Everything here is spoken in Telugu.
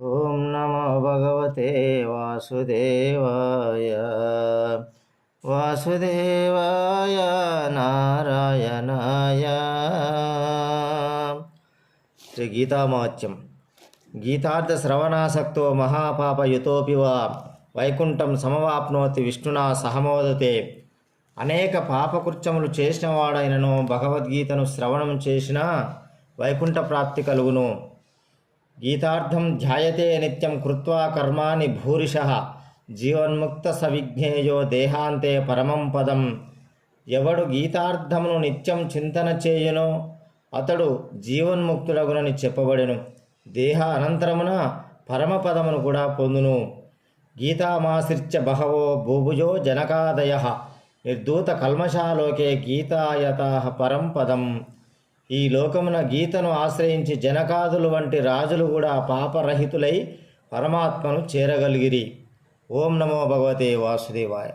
ఓం నమో భగవతే వాసుదేవాయ. వాసుదేవాయ నారాయణాయ. శ్రీ గీతామాత్యం. గీతార్థ శ్రవణాసక్తో మహాపాపయుతోపి వా వైకుంఠం సమవాప్నోతి విష్ణునా సహమోదతే. అనేక పాపకృత్యములు చేసిన వాడైనను భగవద్గీతను శ్రవణం చేసినా వైకుంఠ ప్రాప్తి కలుగును. గీతార్థం ధ్యాయతే నిత్యం కృత్వా కర్మాణి భూరిశః జీవన్ముక్త సవిజ్ఞేయో దేహాంతే పరమం పదం. ఎవడు గీతార్థమును నిత్యం చింతన చేయునో అతడు జీవన్ముక్తుడగునని చెప్పబడెను. దేహ అనంతరమున పరమపదమును కూడా పొందును. గీతామాశ్రిత్య బహవో భూభుజో జనకాదయః నిర్ధూత కల్మషాలోకే గీతాయతాః పరం పదం. ఈ లోకమున గీతను ఆశ్రయించి జనకాదులు వంటి రాజులు కూడా పాపరహితులై పరమాత్మను చేరగలిగిరి. ఓం నమో భగవతే వాసుదేవాయ.